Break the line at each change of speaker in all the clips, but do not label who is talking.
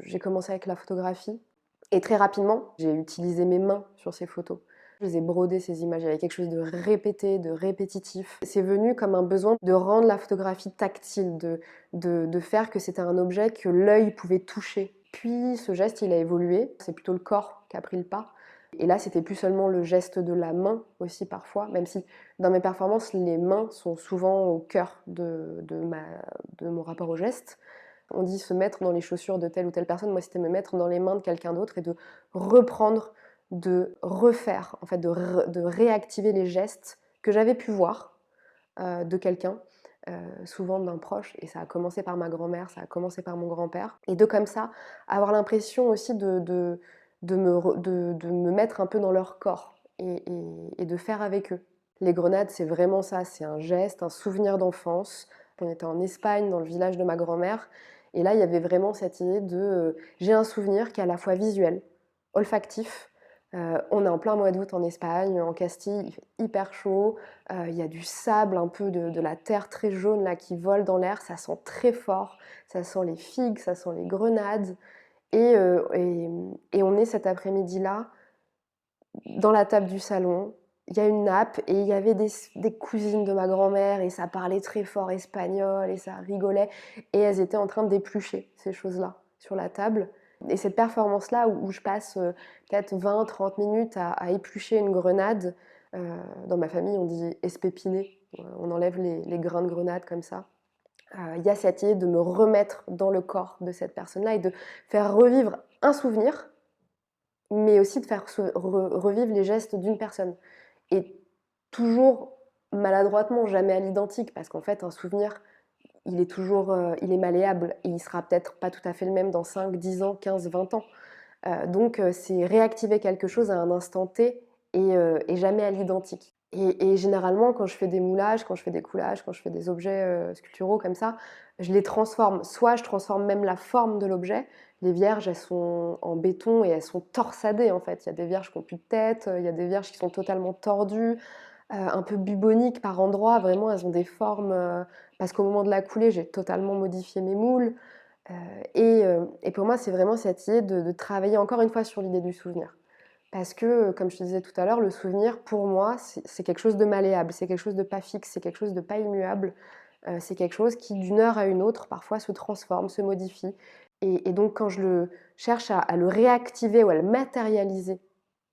j'ai commencé avec la photographie et très rapidement, j'ai utilisé mes mains sur ces photos. Je les ai brodées ces images, il y avait quelque chose de répété, de répétitif. C'est venu comme un besoin de rendre la photographie tactile, de faire que c'était un objet que l'œil pouvait toucher. Puis ce geste, il a évolué, c'est plutôt le corps qui a pris le pas. Et là, c'était plus seulement le geste de la main aussi parfois, même si dans mes performances, les mains sont souvent au cœur de mon rapport au geste. On dit se mettre dans les chaussures de telle ou telle personne, moi c'était me mettre dans les mains de quelqu'un d'autre et de reprendre, de refaire, en fait de réactiver les gestes que j'avais pu voir de quelqu'un, souvent d'un proche, et ça a commencé par ma grand-mère, ça a commencé par mon grand-père, et de comme ça avoir l'impression aussi de me mettre un peu dans leur corps et de faire avec eux. Les grenades, c'est vraiment ça, c'est un geste, un souvenir d'enfance. On était en Espagne, dans le village de ma grand-mère, et là, il y avait vraiment cette idée j'ai un souvenir qui est à la fois visuel, olfactif. On est en plein mois d'août en Espagne, en Castille, il fait hyper chaud, il y a du sable, un peu de la terre très jaune là, qui vole dans l'air, ça sent très fort, ça sent les figues, ça sent les grenades. Et on est cet après-midi-là, dans la table du salon, il y a une nappe et il y avait des cousines de ma grand-mère et ça parlait très fort espagnol et ça rigolait et elles étaient en train d'éplucher ces choses-là sur la table. Et cette performance-là où je passe peut-être 20-30 minutes à éplucher une grenade, dans ma famille on dit espépiner, on enlève les grains de grenade comme ça. Il y a cette idée de me remettre dans le corps de cette personne-là et de faire revivre un souvenir, mais aussi de faire revivre les gestes d'une personne. Et toujours maladroitement, jamais à l'identique, parce qu'en fait, un souvenir, il est malléable, et il sera peut-être pas tout à fait le même dans 5, 10 ans, 15, 20 ans. Donc c'est réactiver quelque chose à un instant T et jamais à l'identique. Et généralement, quand je fais des moulages, quand je fais des coulages, quand je fais des objets sculpturaux comme ça, je les transforme. Soit je transforme même la forme de l'objet. Les vierges, elles sont en béton et elles sont torsadées en fait. Il y a des vierges qui n'ont plus de tête, il y a des vierges qui sont totalement tordues, un peu buboniques par endroits. Vraiment, elles ont des formes. Parce qu'au moment de la coulée, j'ai totalement modifié mes moules. Et pour moi, c'est vraiment cette idée de travailler encore une fois sur l'idée du souvenir. Parce que, comme je te disais tout à l'heure, le souvenir, pour moi, c'est quelque chose de malléable, c'est quelque chose de pas fixe, c'est quelque chose de pas immuable, c'est quelque chose qui, d'une heure à une autre, parfois se transforme, se modifie. Et donc, quand je cherche à le réactiver ou à le matérialiser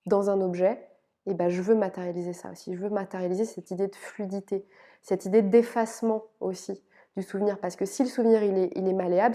dans un objet, eh ben, je veux matérialiser ça aussi. Je veux matérialiser cette idée de fluidité, cette idée d'effacement aussi du souvenir. Parce que si le souvenir il est malléable,